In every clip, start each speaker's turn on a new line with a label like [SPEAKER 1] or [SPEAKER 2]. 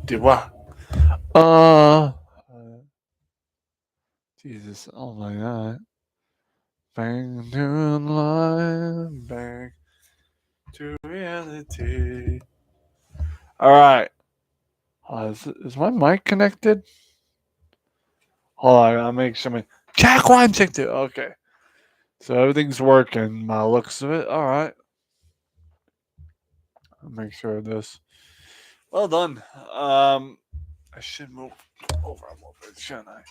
[SPEAKER 1] Do what? Uh, Jesus. Oh my God. Bang to life. Bang to reality. All right. Is my mic connected? Hold on. I'll make sure. Check one, check two. Okay. So everything's working. My looks of it. All right. I'll make sure of this. Well done. I should move over a little bit, shouldn't I?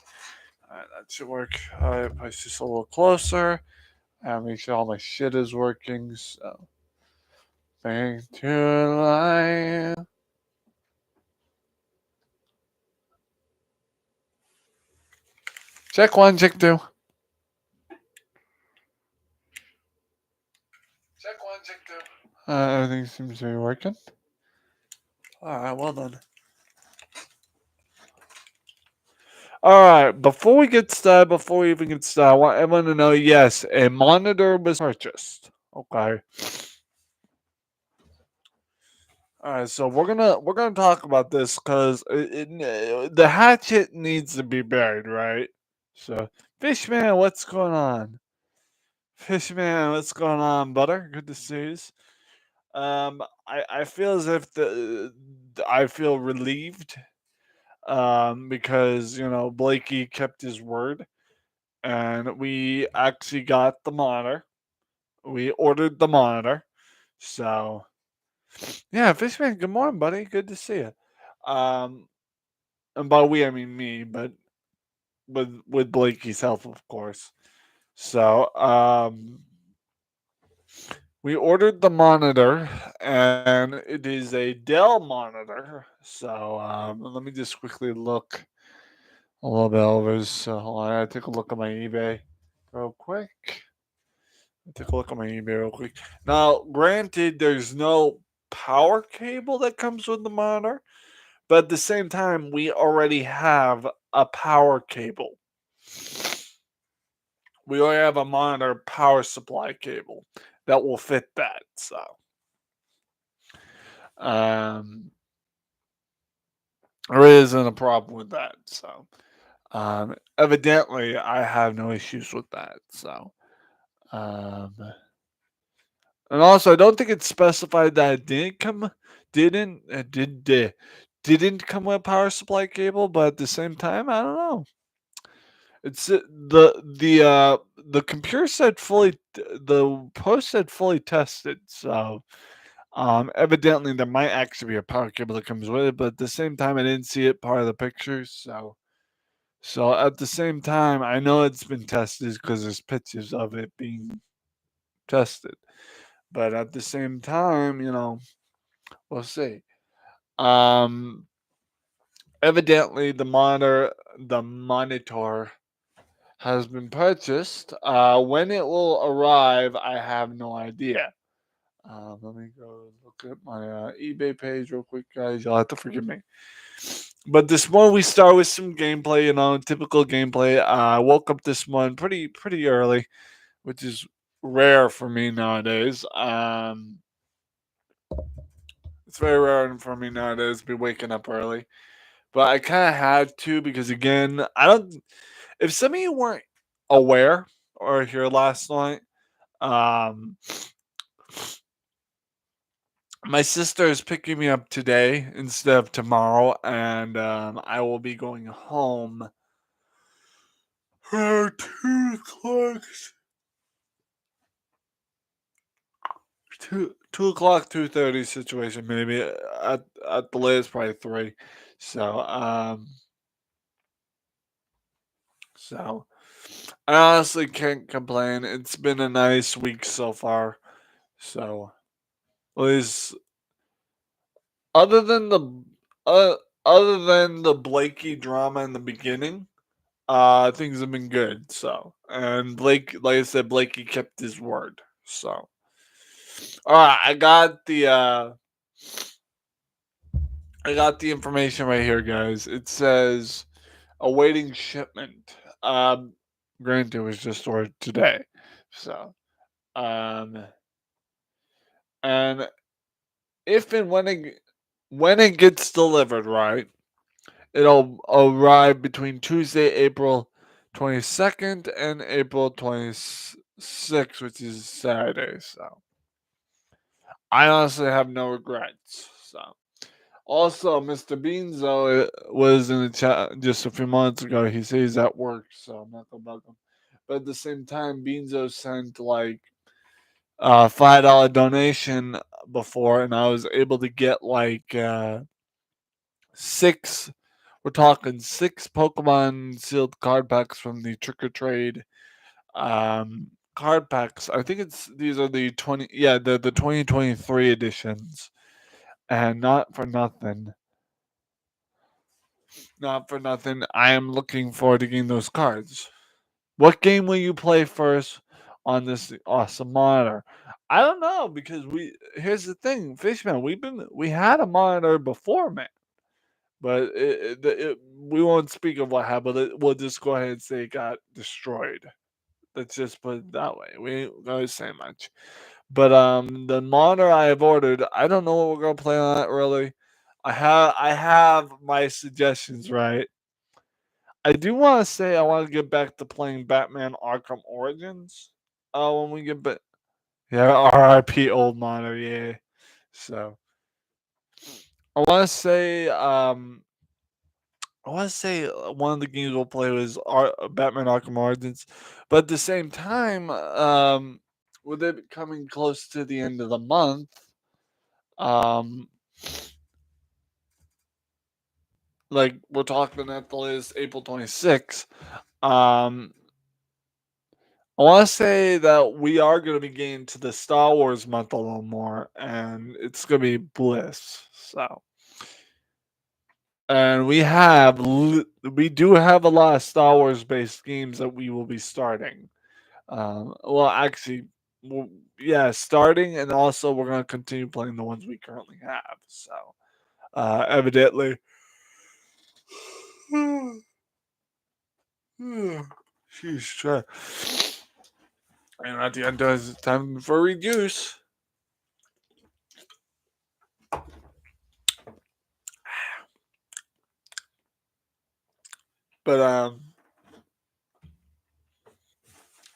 [SPEAKER 1] All right, that should work. All right, place this a little closer. And make sure all my shit is working. So, thank to life. Check one, check two. Check one, check two. Everything seems to be working. All right, well done. All right, before we even get started, I want everyone to know yes, a monitor was purchased. Okay. All right, so we're gonna talk about this because the hatchet needs to be buried, right? So, Fishman, what's going on? Fishman, what's going on, butter? Good to see you. I feel as if I feel relieved, because Blakey kept his word, and we actually got the monitor. We ordered the monitor, so yeah, Fishman. Good morning, buddy. Good to see you. Um, and by we I mean me, but with Blakey's help, of course. So we ordered the monitor, and it is a Dell monitor. So let me just quickly look a little bit over. So hold on, I take a look at my eBay real quick. Take a look at my eBay real quick. Now, granted, there's no power cable that comes with the monitor, but at the same time, we already have a power cable. We already have a monitor power supply cable that will fit that. So, um, there isn't a problem with that. So, evidently, I have no issues with that. So, um, and also, I don't think it's specified that it didn't, didn't come with power supply cable. But at the same time, I don't know. It's the computer said the post said fully tested. So, evidently there might actually be a power cable that comes with it, but at the same time, I didn't see it part of the pictures. So at the same time, I know it's been tested because there's pictures of it being tested. But at the same time, we'll see. Um, Evidently the monitor has been purchased. When it will arrive, I have no idea. Let me go look at my eBay page real quick, guys. You'll have to forgive me. But this morning we start with some gameplay, typical gameplay. I woke up this morning pretty early, which is rare for me nowadays. It's very rare for me nowadays to be waking up early, but I kind of had to because again, I don't. If some of you weren't aware or here last night, um, my sister is picking me up today instead of tomorrow, and I will be going home for 2 o'clock. 2 o'clock, 2:30 situation, maybe at the latest, probably three. So so I honestly can't complain. It's been a nice week so far. So at least other than the uh, other than the Blakey drama in the beginning, things have been good. So and Blake, like I said, Blakey kept his word. So all right, I got the information right here, guys. It says awaiting shipment. Granted, it was just ordered today. So um, and if and when it when it gets delivered, right? It'll arrive between Tuesday, April 22nd and April 26th, which is Saturday. So I honestly have no regrets. So also, Mr. Beanzo was in the chat just a few months ago. He says he's at work, so I'm not gonna bug him. But at the same time, Beanzo sent like a $5 donation before, and I was able to get like six. We're talking six Pokemon sealed card packs from the Trick or Trade card packs. I think it's these are the 20, yeah, the 2023 editions, and not for nothing. I am looking forward to getting those cards. What game will you play first on this awesome monitor? I don't know because we here's the thing, Fishman. We had a monitor before, man, but we won't speak of what happened. We'll just go ahead and say it got destroyed. Let's just put it that way. We ain't gonna say much. But the monitor I have ordered, I don't know what we're gonna play on it really. I have my suggestions, right? I do want to say I want to get back to playing Batman Arkham Origins. When we get back, yeah, R.I.P. old monitor, yeah. So I want to say, one of the games we'll play was Batman Arkham Origins, but at the same time, with it coming close to the end of the month, um, like we're talking at the latest April 26th, um, I want to say that we are going to be getting to the Star Wars month a little more, and it's going to be bliss. So, and we do have a lot of Star Wars based games that we will be starting. Well, actually, yeah, starting, and also we're going to continue playing the ones we currently have. So, evidently, she's trying. And at the end, it's time for reduce. But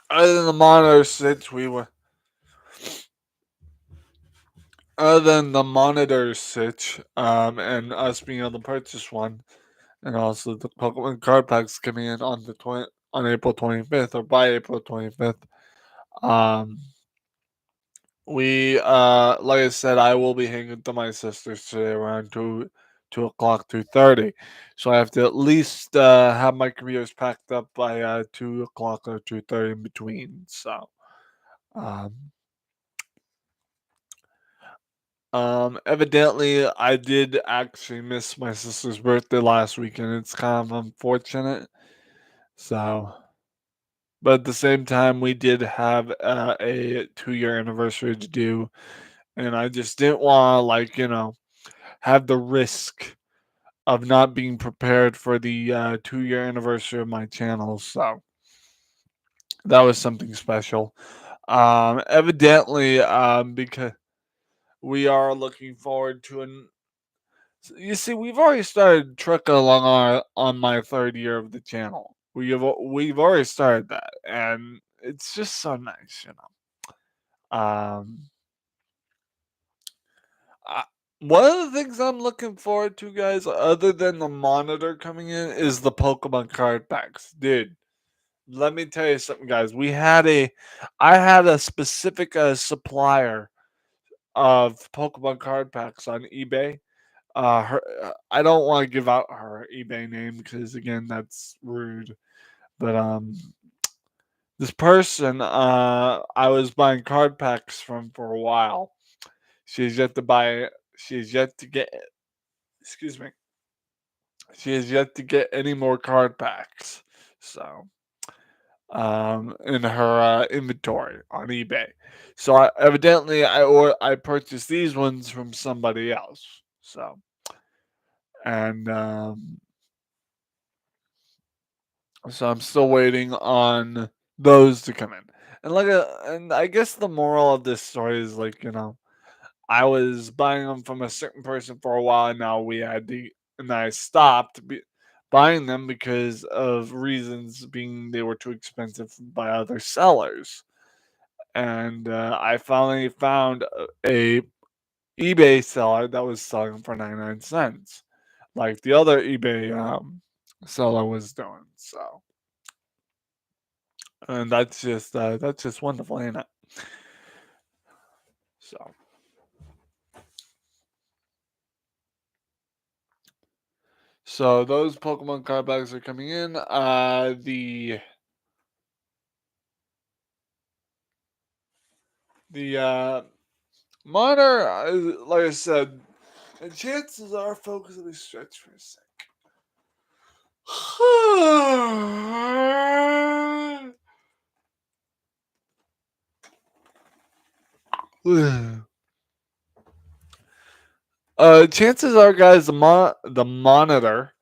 [SPEAKER 1] other than the monitor sitch, other than the monitor sitch, and us being able to purchase one, and also the Pokemon card packs coming in on on April 25th or by April 25th. Um, we like I said, I will be hanging to my sisters today around 2 o'clock, 2:30. So I have to at least have my computers packed up by 2 o'clock or 2:30 in between. So um, evidently, I did actually miss my sister's birthday last weekend. It's kind of unfortunate. So, but at the same time, we did have a 2 year anniversary to do, and I just didn't want to, like, have the risk of not being prepared for the 2 year anniversary of my channel. So that was something special. Evidently, because we are looking forward to an you see, we've already started trucking along on my 3rd year of the channel. We've already started that, and it's just so nice, you know. I, one of the things I'm looking forward to, guys, other than the monitor coming in, is the Pokemon card packs, dude. Let me tell you something, guys. I had a specific supplier of Pokemon card packs on eBay. I don't want to give out her eBay name because again, that's rude. But this person, I was buying card packs from for a while. She's yet to buy. She's yet to get. Excuse me. She has yet to get any more card packs. So, in her inventory on eBay. So evidently, I purchased these ones from somebody else. So, and so I'm still waiting on those to come in. And and I guess the moral of this story is like, I was buying them from a certain person for a while, and now we had to, and I stopped buying them because of reasons being they were too expensive by other sellers. And I finally found a eBay seller that was selling for 99 cents, like the other eBay seller was doing. So, and that's just wonderful, ain't it? So, so those Pokemon card bags are coming in. The monitor, like I said, the chances are, folks, let me stretch for a sec. Chances are, guys, the monitor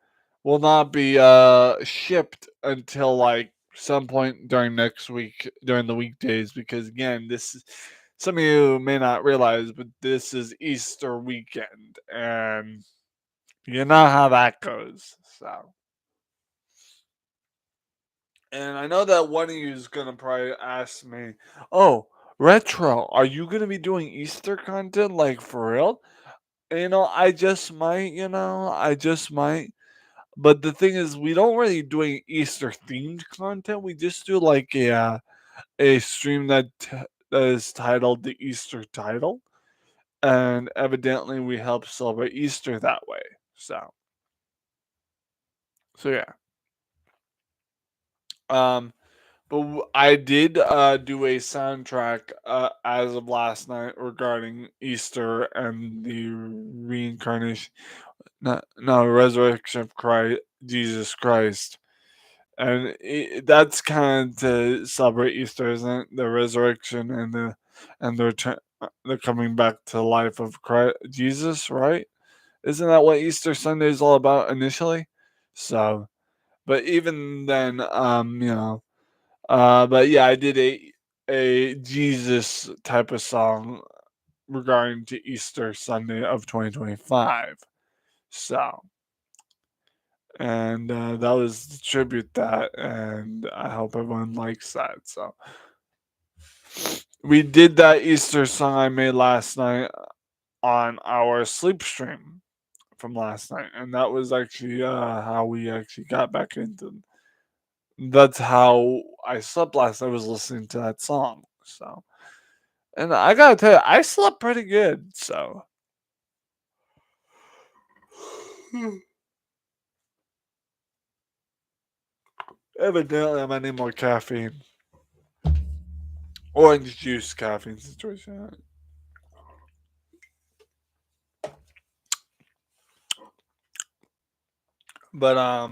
[SPEAKER 1] will not be shipped until like some point during next week during the weekdays, because again, this is, some of you may not realize, but this is Easter weekend, and you know how that goes. So, and I know that one of you is gonna probably ask me, "Oh, Retro, are you gonna be doing Easter content like for real?" And, I just might. I just might. But the thing is, we don't really do any Easter themed content. We just do like a stream that is titled the Easter title, and evidently we help celebrate Easter that way. So, so yeah. Um, but I did do a soundtrack as of last night regarding Easter and the reincarnation, no, resurrection of Christ, Jesus Christ. And that's kind of to celebrate Easter, isn't it? The resurrection and the return, the coming back to life of Christ, Jesus, right? Isn't that what Easter Sunday is all about initially? So, but even then, but yeah, I did a Jesus type of song regarding to Easter Sunday of 2025. So, and that was the tribute that, and I hope everyone likes that. So we did that Easter song I made last night on our sleep stream from last night, and that was actually how we actually got back into. That's how I slept last night. Was listening to that song. So, and I gotta tell you, I slept pretty good. So, evidently, I might need more caffeine. Orange juice caffeine situation. But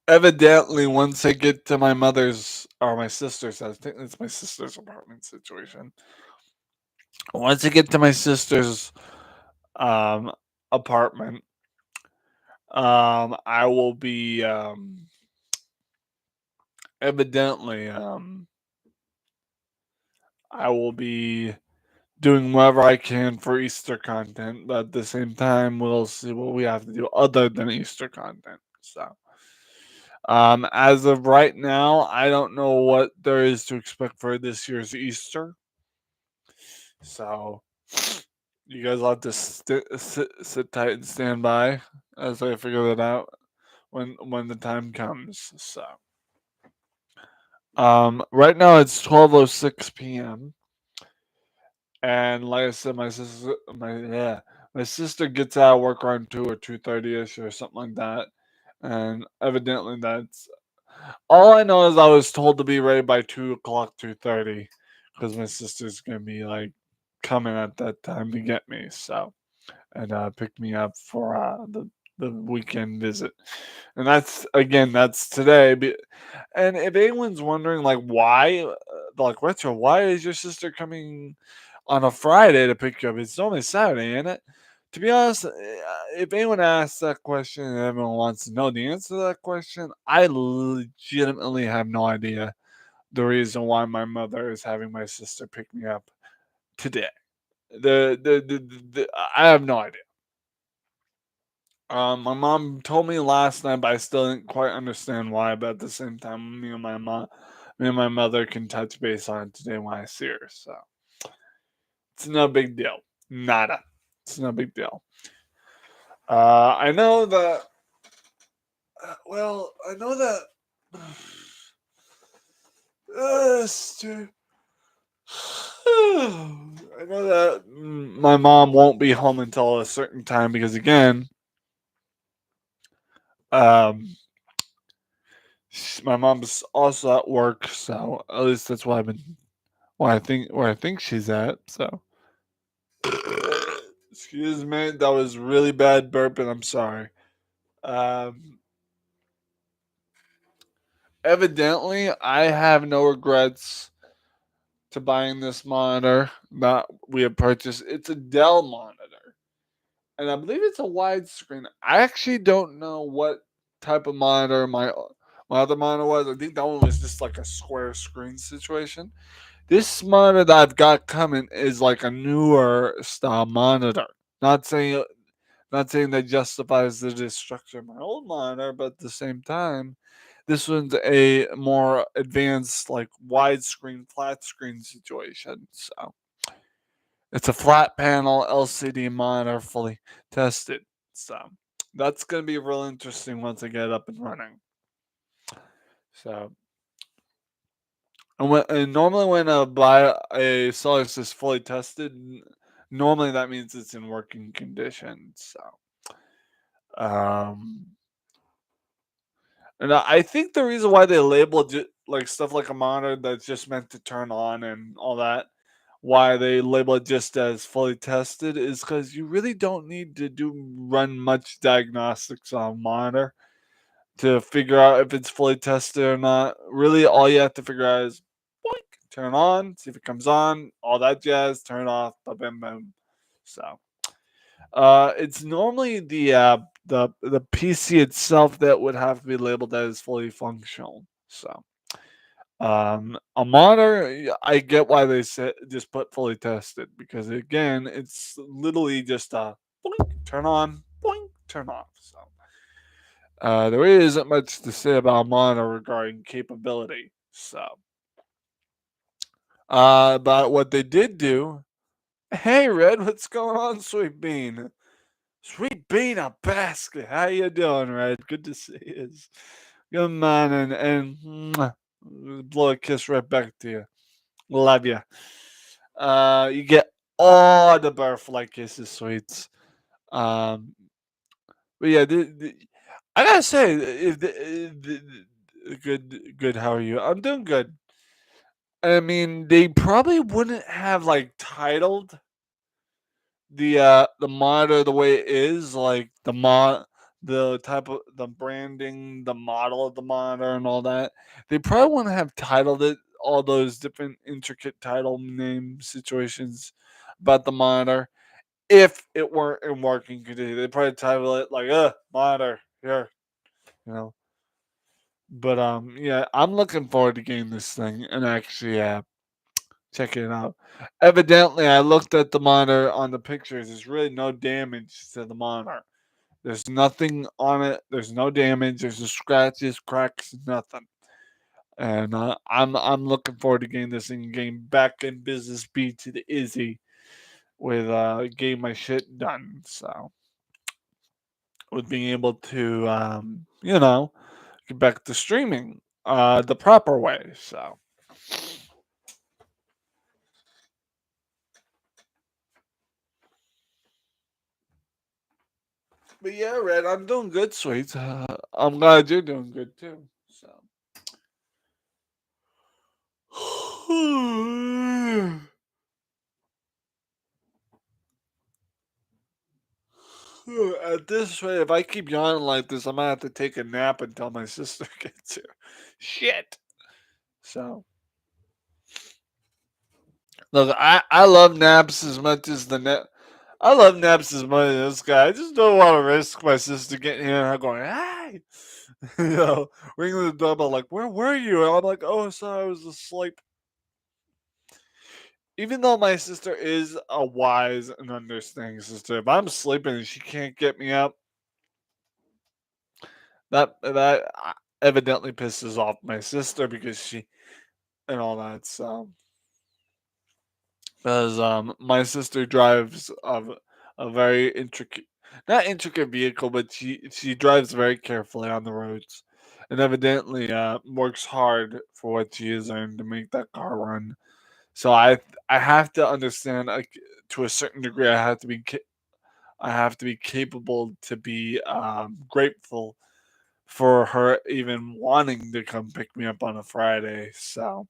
[SPEAKER 1] evidently, once I get to my mother's or my sister's house, I think it's my sister's apartment situation. Once I get to my sister's um apartment, I will be evidently I will be doing whatever I can for Easter content, but at the same time, we'll see what we have to do other than Easter content. So, as of right now, I don't know what there is to expect for this year's Easter. So, you guys will have to sit tight and stand by as I figure that out when the time comes. So, right now it's 12:06 p.m. And like I said, my sister gets out of work around 2 or 2:30 ish or something like that, and evidently that's all I know is I was told to be ready by 2 o'clock, 2:30, because my sister's gonna be like coming at that time to get me. So, and pick me up for the weekend visit, and that's again that's today. And if anyone's wondering like why, like Retro, why is your sister coming on a Friday to pick you up? It's only Saturday, ain't it? To be honest, if anyone asks that question and everyone wants to know the answer to that question, I legitimately have no idea. the reason why my mother is having my sister pick me up today. I have no idea. My mom told me last night, but I still didn't quite understand why. But at the same time, me and my mother can touch base on it today when I see her. So it's no big deal. Nada. It's no big deal. I know that. Well, I know that. Stu- I know that my mom won't be home until a certain time because again, um, my mom's also at work, so at least that's why I've been where I think she's at. So excuse me, that was really bad burp, and I'm sorry. Um, Evidently, I have no regrets to buying this monitor that we have purchased. It's a Dell monitor, and I believe it's a widescreen. I actually don't know what type of monitor my other monitor was. I think that one was just like a square screen situation. This monitor that I've got coming is like a newer style monitor. Not saying not saying that justifies the destruction of my old monitor, but at the same time, this one's a more advanced, like widescreen, flat screen situation. So it's a flat panel LCD monitor, fully tested. So that's gonna be real interesting once I get it up and running. So and normally when I buy a Solis is fully tested, normally that means it's in working condition. So, um, and I think the reason why they label like stuff like a monitor that's just meant to turn on and all that, why they label it just as fully tested is because you really don't need to do run much diagnostics on a monitor to figure out if it's fully tested or not. Really, all you have to figure out is boink, turn on, see if it comes on, all that jazz, turn off, ba bam boom. So, it's normally the PC itself that would have to be labeled as fully functional. So, a monitor, I get why they said just put fully tested because again, it's literally just a boink, turn on, boink, turn off. So. There really isn't much to say about Mono regarding capability. So, but what they did do, hey Red, what's going on, Sweet Bean? Sweet Bean, a basket. How you doing, Red? Good to see you. Good man, and blow a kiss right back to you. Love you. You get all the butterfly kisses, sweets. Um, but yeah, I gotta say, if good. How are you? I'm doing good. I mean, they probably wouldn't have like titled the monitor the way it is, like the type of the branding, the model of the monitor, and all that. They probably wouldn't have titled it all those different intricate title name situations about the monitor if it weren't in working condition. They probably title it like monitor here, you know. But yeah, I'm looking forward to getting this thing and actually checking it out. Evidently, I looked at the monitor on the pictures. There's really no damage to the monitor. There's nothing on it. There's no damage. There's no scratches, cracks, nothing. And I'm looking forward to getting this thing, getting back in business, B to the Izzy with getting my shit done. So with being able to get back to streaming the proper way. So. But yeah, Red, I'm doing good, sweet. I'm glad you're doing good too. So, at this rate, if I keep yawning like this, I'm gonna have to take a nap until my sister gets here. Shit. So, look, I love naps as much as the net. I love naps as much as this guy. I just don't want to risk my sister getting here and her going, "Hey." ringing the doorbell like, "Where were you?" And I'm like, "Oh, sorry, I was asleep." Even though my sister is a wise and understanding sister, if I'm sleeping and she can't get me up, that evidently pisses off my sister because she and all that. So, because my sister drives a very intricate, not intricate vehicle, but she drives very carefully on the roads, and evidently works hard for what she is earned to make that car run. So I have to understand, like, to a certain degree. I have to be capable to be grateful for her even wanting to come pick me up on a Friday. So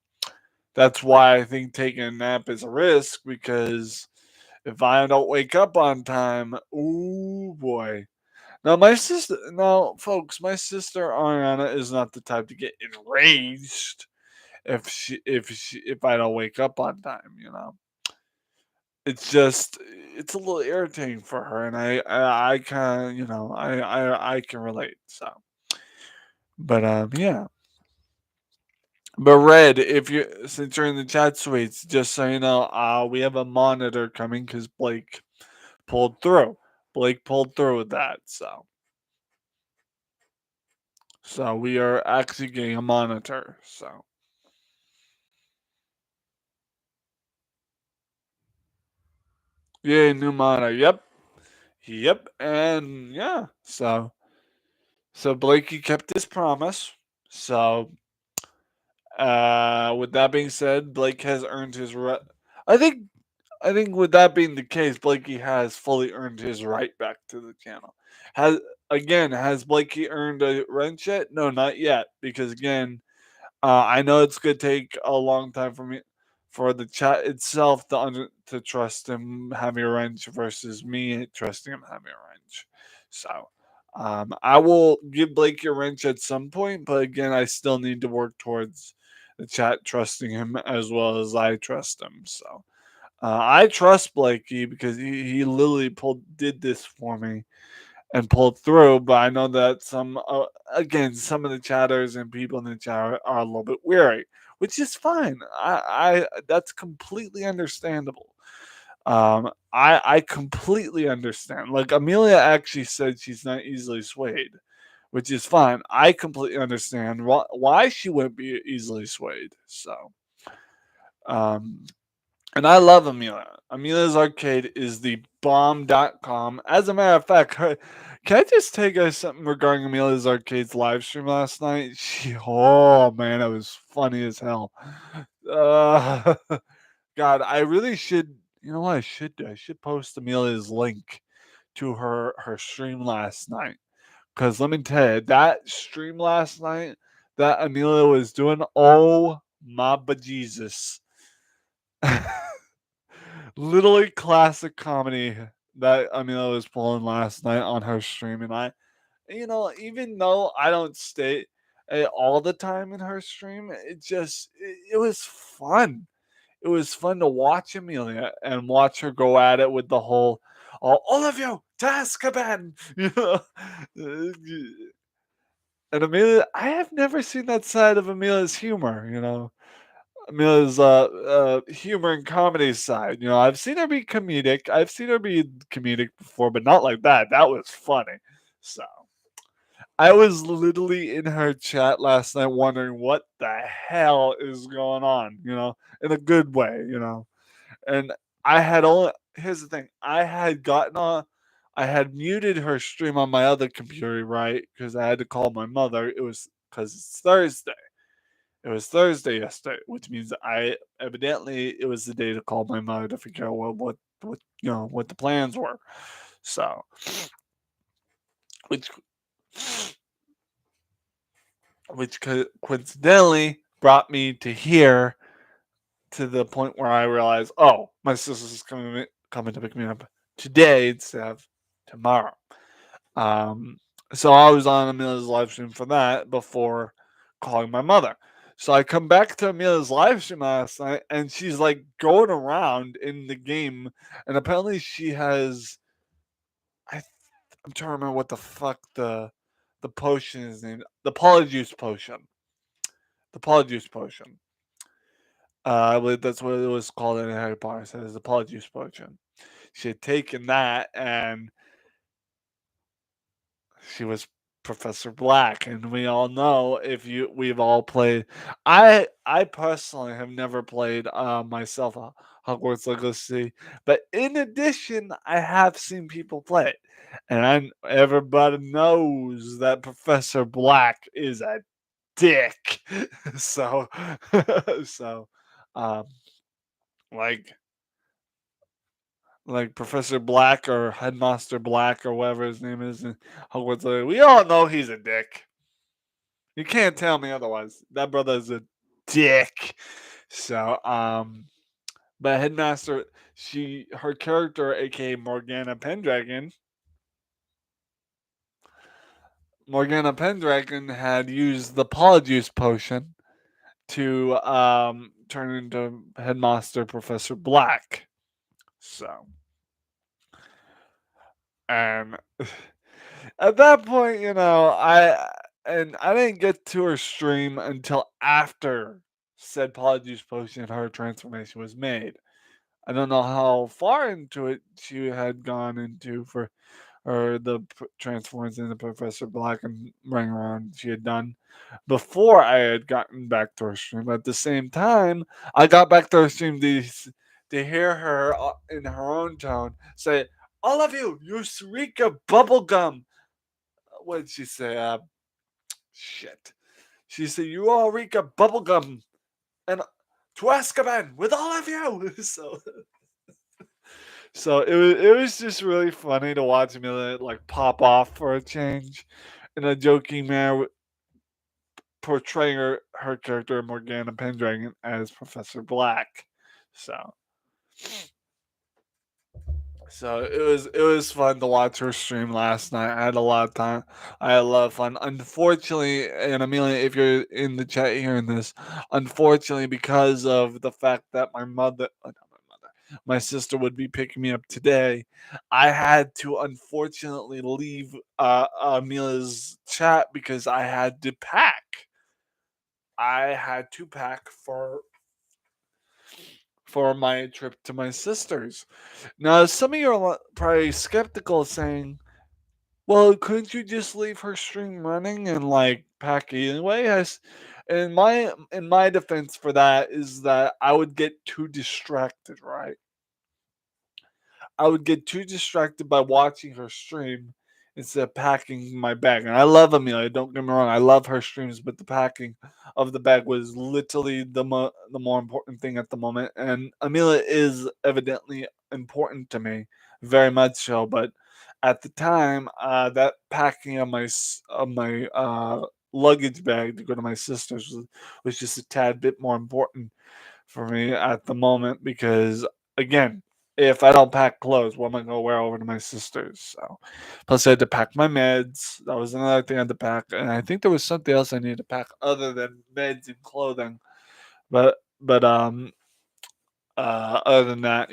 [SPEAKER 1] that's why I think taking a nap is a risk, because if I don't wake up on time, oh boy. Now, folks, my sister Ariana is not the type to get enraged if I don't wake up on time. It's just it's a little irritating for her, and I kind of I can relate. So, but yeah. But Red, if you since you're in the chat suites, just so you know, we have a monitor coming because Blake pulled through. Blake pulled through with that, so we are actually getting a monitor. So yeah, new monitor. Yep, and yeah. So Blakey kept his promise. So with that being said, Blake has earned his right. I think I think with that being the case, Blakey has fully earned his right back to the channel. Has Blakey earned a wrench yet? No, not yet. Because again, I know it's gonna take a long time for the chat itself to trust him having a wrench versus me trusting him having a wrench. So I will give Blakey a wrench at some point, but again, I still need to work towards the chat trusting him as well as I trust him. So I trust Blakey because he literally did this for me and pulled through. But I know that some of the chatters and people in the chat are a little bit weary, which is fine. I That's completely understandable. I completely understand. Like, Amelia actually said she's not easily swayed, which is fine. I completely understand why she wouldn't be easily swayed. So, um, and I love Amelia. Amelia's Arcade is the bomb.com. As a matter of fact, can I just tell you guys something regarding Amelia's Arcade's live stream last night? Oh man, it was funny as hell. Uh, God, I really should. You know what I should do? I should post Amelia's link to her stream last night. Because let me tell you, that stream last night that Amelia was doing, oh my bejesus. Literally classic comedy that Amelia was pulling last night on her stream, and even though I don't stay all the time in her stream, it was fun. It was fun to watch Amelia and watch her go at it with the whole all of you to Azkaban. And Amelia, I have never seen that side of Amelia's humor. Mia's humor and comedy side. I've seen her be comedic. I've seen her be comedic before, but not like that. That was funny. So I was literally in her chat last night wondering what the hell is going on, in a good way. And I had only here's the thing. I had muted her stream on my other computer, right? Because I had to call my mother. It was because it's Thursday. It was Thursday yesterday, which means it was the day to call my mother to figure out what the plans were. So, which coincidentally brought me to here, to the point where I realized, oh, my sister's coming to pick me up today instead of tomorrow. Um, so I was on Amelia's live stream for that before calling my mother. So I come back to Amelia's live stream last night, and she's like going around in the game, and apparently she has. I I'm trying to remember what the fuck the potion is named the Polyjuice Potion. The Polyjuice Potion. I believe that's what it was called in Harry Potter. It says the Polyjuice Potion. She had taken that, and she was Professor Black, and we all know if we've all played. I personally have never played myself Hogwarts Legacy, but in addition, I have seen people play it, and everybody knows that Professor Black is a dick. So, so, um, like Professor Black or Headmaster Black or whatever his name is in Hogwarts Legacy, we all know he's a dick. You can't tell me otherwise. That brother is a dick. So, but Headmaster, her character, aka Morgana Pendragon had used the Polyjuice Potion to turn into Headmaster Professor Black. So, and at that point, I didn't get to her stream until after said Polyjuice Potion, her transformation was made. I don't know how far into it she had gone into for or the transformers into Professor Black and running around she had done before I had gotten back to her stream. At the same time, I got back to her stream to hear her in her own tone say, "All of you, Eureka bubblegum." What did she say? Shit. She said, "You all reek of bubblegum and to Azkaban with all of you." So it was just really funny to watch Amelia like pop off for a change in a joking manner, portraying her character Morgana Pendragon as Professor Black. So it was fun to watch her stream last night. I had a lot of time. I had a lot of fun. Unfortunately, and Amelia, if you're in the chat hearing this, unfortunately, because of the fact that my sister would be picking me up today, I had to unfortunately leave Amelia's chat because I had to pack. I had to pack for my trip to my sister's. Now, some of you are probably skeptical, saying, "Well, couldn't you just leave her stream running and like pack anyway?" In my defense for that is that I would get too distracted, right? I would get too distracted by watching her stream instead of packing my bag. And I love Amelia, don't get me wrong, I love her streams, but the packing of the bag was literally the more important thing at the moment. And Amelia is evidently important to me, very much so. But at the time, that packing of my luggage bag to go to my sister's was just a tad bit more important for me at the moment because again, if I don't pack clothes, what am I gonna wear over to my sister's? So plus I had to pack my meds. That was another thing I had to pack. And I think there was something else I needed to pack other than meds and clothing. But other than that,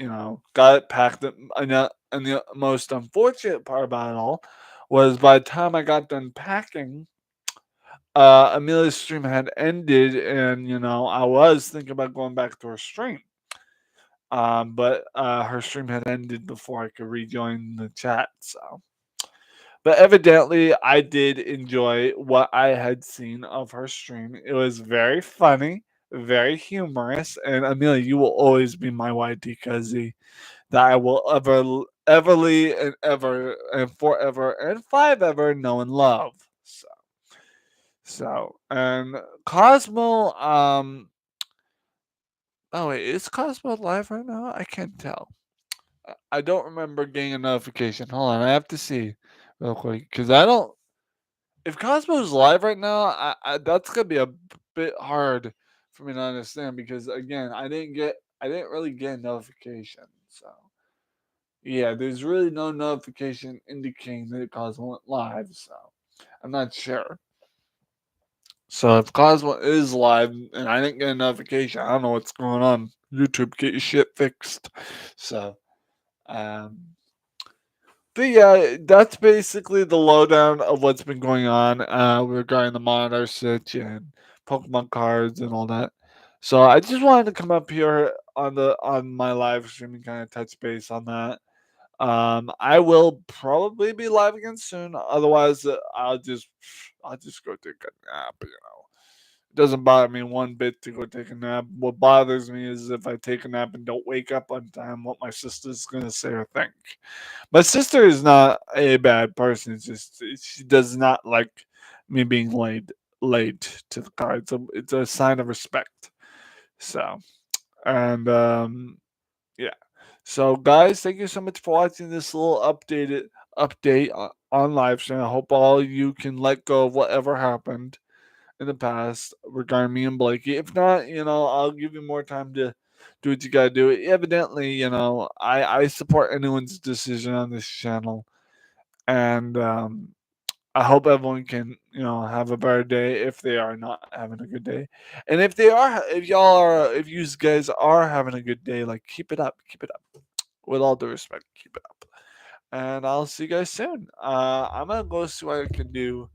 [SPEAKER 1] got it packed. And the most unfortunate part about it all was by the time I got done packing, Amelia's stream had ended, and I was thinking about going back to her stream. But her stream had ended before I could rejoin the chat. So, but evidently, I did enjoy what I had seen of her stream. It was very funny, very humorous, and Amelia, you will always be my YT Cuzzy that I will everly and ever and forever and five ever know and love. So and Cosmo, oh wait, is Cosmo live right now? I can't tell. I don't remember getting a notification. Hold on, I have to see real quick because I don't. If Cosmo's live right now, that's gonna be a bit hard for me to understand because again, I didn't really get a notification. So yeah, there's really no notification indicating that Cosmo went live. So I'm not sure. So if Cosmo is live and I didn't get a notification, I don't know what's going on. YouTube, get your shit fixed. So. Um, But yeah, that's basically the lowdown of what's been going on regarding the monitor Switch and Pokemon cards and all that. So I just wanted to come up here on my live stream and kind of touch base on that. I will probably be live again soon. Otherwise, I'll just go take a nap. It doesn't bother me one bit to go take a nap. What bothers me is if I take a nap and don't wake up on time, what my sister's gonna say or think. My sister is not a bad person. It's just she does not like me being late to the car. It's a sign of respect. So and yeah. So guys, thank you so much for watching this little update on live stream. I hope all you can let go of whatever happened in the past regarding me and Blakey. If not, I'll give you more time to do what you gotta do. Evidently, I support anyone's decision on this channel, and I hope everyone can, have a better day if they are not having a good day, and if they are, if you guys are having a good day, like keep it up. With all due respect, keep it up, and I'll see you guys soon. I'm gonna go see what I can do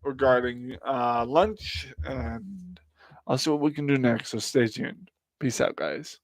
[SPEAKER 1] regarding lunch, and I'll see what we can do next. So stay tuned. Peace out, guys.